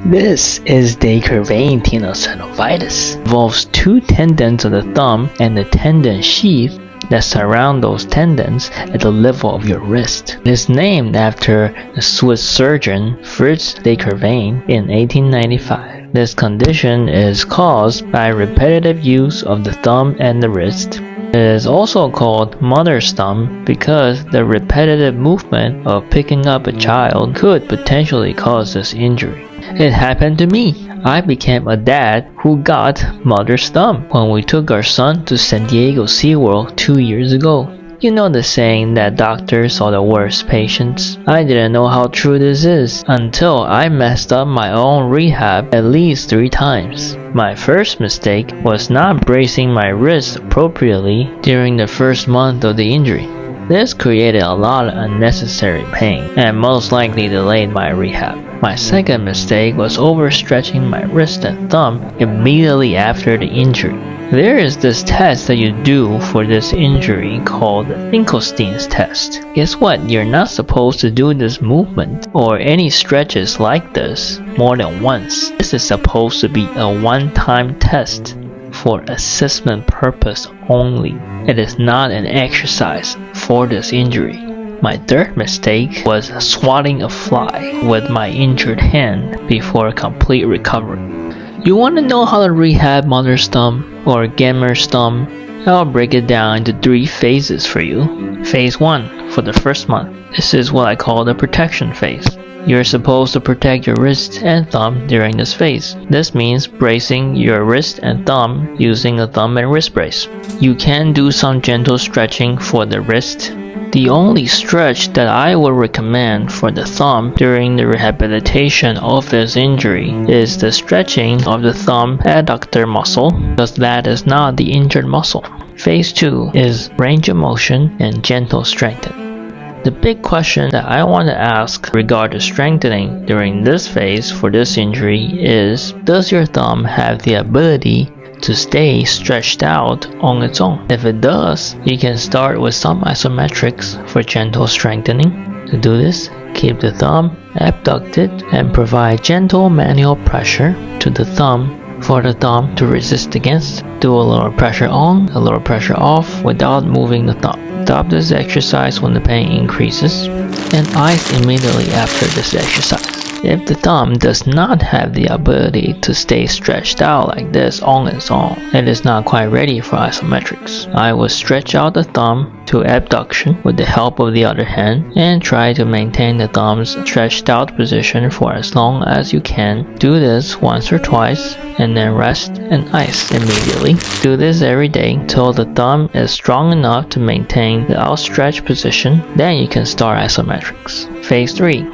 This is the Quervain Tenosynovitis. It involves two tendons of the thumb and the tendon sheath that surround those tendons at the level of your wrist. It is named after the Swiss surgeon Fritz de Quervain in 1895. This condition is caused by repetitive use of the thumb and the wrist. It is also called mother's thumb because the repetitive movement of picking up a child could potentially cause this injury. It happened to me. I became a dad who got mother's thumb when we took our son to San Diego SeaWorld 2 years ago. You know the saying that doctors are the worst patients? I didn't know how true this is until I messed up my own rehab at least 3 times. My first mistake was not bracing my wrist appropriately during the first month of the injury. This created a lot of unnecessary pain and most likely delayed my rehab. My second mistake was overstretching my wrist and thumb immediately after the injury. There is this test that you do for this injury called the Finkelstein's test. Guess what? You're not supposed to do this movement or any stretches like this more than once. This is supposed to be a one-time test for assessment purpose only. It is not an exercise for this injury. My third mistake was swatting a fly with my injured hand before complete recovery. You want to know how to rehab mother's thumb or gamer's thumb? I'll break it down into 3 phases for you. Phase 1 for the first month. This is what I call the protection phase. You're supposed to protect your wrist and thumb during this phase. This means bracing your wrist and thumb using a thumb and wrist brace. You can do some gentle stretching for the wrist. The only stretch that I would recommend for the thumb during the rehabilitation of this injury is the stretching of the thumb adductor muscle, because that is not the injured muscle. Phase 2 is range of motion and gentle strengthening. The big question that I want to ask regarding strengthening during this phase for this injury is, does your thumb have the ability to stay stretched out on its own? If it does, you can start with some isometrics for gentle strengthening. To do this, keep the thumb abducted and provide gentle manual pressure to the thumb for the thumb to resist against. Do a little pressure on, a little pressure off without moving the thumb. Stop this exercise when the pain increases and ice immediately after this exercise. If the thumb does not have the ability to stay stretched out like this on its own, it is not quite ready for isometrics. I will stretch out the thumb to abduction with the help of the other hand and try to maintain the thumb's stretched out position for as long as you can. Do this once or twice and then rest and ice immediately. Do this every day till the thumb is strong enough to maintain the outstretched position. Then you can start isometrics. Phase 3.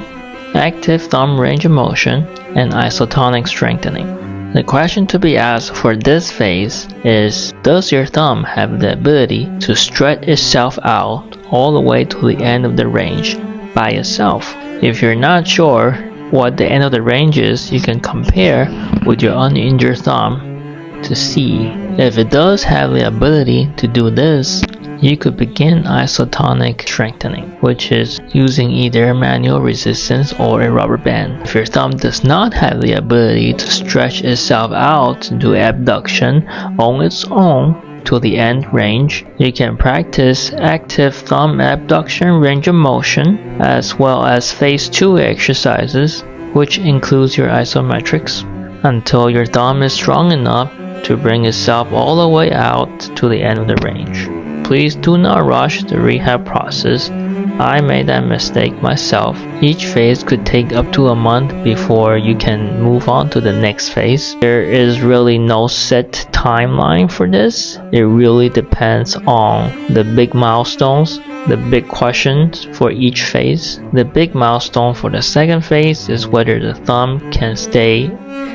Active thumb range of motion and isotonic strengthening. The question to be asked for this phase is, does your thumb have the ability to stretch itself out all the way to the end of the range by itself? If you're not sure what the end of the range is, you can compare with your uninjured thumb to see. If it does have the ability to do this, you could begin isotonic strengthening, which is using either manual resistance or a rubber band. If your thumb does not have the ability to stretch itself out to do abduction on its own to the end range, you can practice active thumb abduction range of motion as well as phase 2 exercises, which includes your isometrics, until your thumb is strong enough to bring itself all the way out to the end of the range. Please do not rush the rehab process. I made that mistake myself. Each phase could take up to a month before you can move on to the next phase. There is really no set timeline for this. It really depends on the big milestones, the big questions for each phase. The big milestone for the second phase is whether the thumb can stay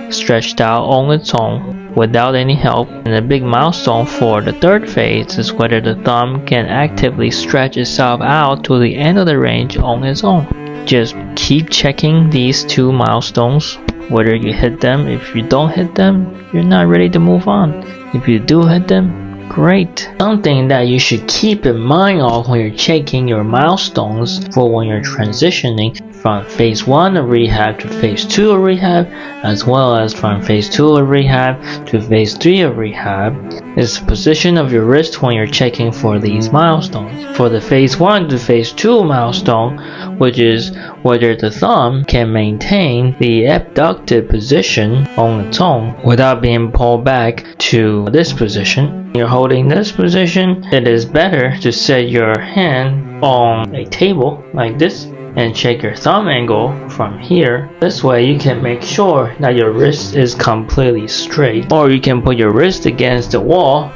stretched out on its own without any help, and the big milestone for the third phase is whether the thumb can actively stretch itself out to the end of the range on its own. Just keep checking these 2 milestones, whether you hit them. If you don't hit them, you're not ready to move on. If you do hit them, great. Something that you should keep in mind of when you're checking your milestones for when you're transitioning from phase 1 of rehab to phase 2 of rehab, as well as from phase 2 of rehab to phase 3 of rehab, is the position of your wrist when you're checking for these milestones. For the phase 1 to phase 2 milestone, which is whether the thumb can maintain the abducted position on its own without being pulled back to this position. You're holding this position, it is better to set your hand on a table like this and check your thumb angle from here. This way you can make sure that your wrist is completely straight. Or you can put your wrist against the wall,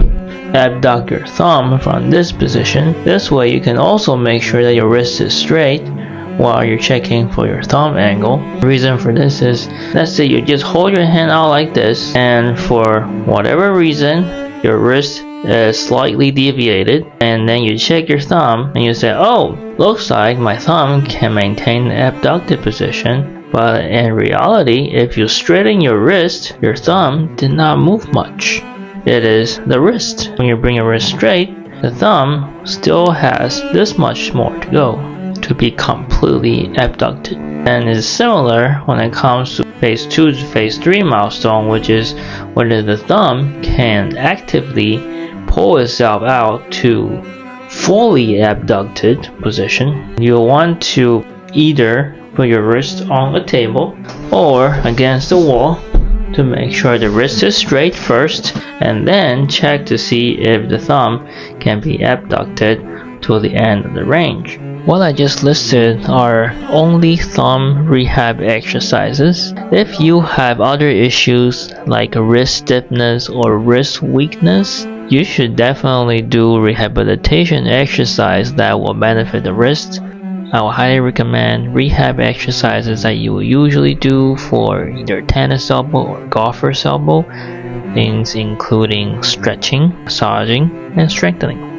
abduct your thumb from this position. This way you can also make sure that your wrist is straight while you're checking for your thumb angle. The reason for this is, let's say you just hold your hand out like this, and for whatever reason your wrist is slightly deviated, and then you check your thumb and you say, oh, looks like my thumb can maintain the abducted position. But in reality, if you straighten your wrist, your thumb did not move much. It is the wrist. When you bring your wrist straight, the thumb still has this much more to go to be completely abducted. And it's similar when it comes to phase 2 to phase 3 milestone, which is whether the thumb can actively pull itself out to fully abducted position. You'll want to either put your wrist on a table or against the wall to make sure the wrist is straight first, and then check to see if the thumb can be abducted to the end of the range. What I just listed are only thumb rehab exercises. If you have other issues like wrist stiffness or wrist weakness, you should definitely do rehabilitation exercise that will benefit the wrist. I will highly recommend rehab exercises that you will usually do for either tennis elbow or golfer's elbow, things including stretching, massaging, and strengthening.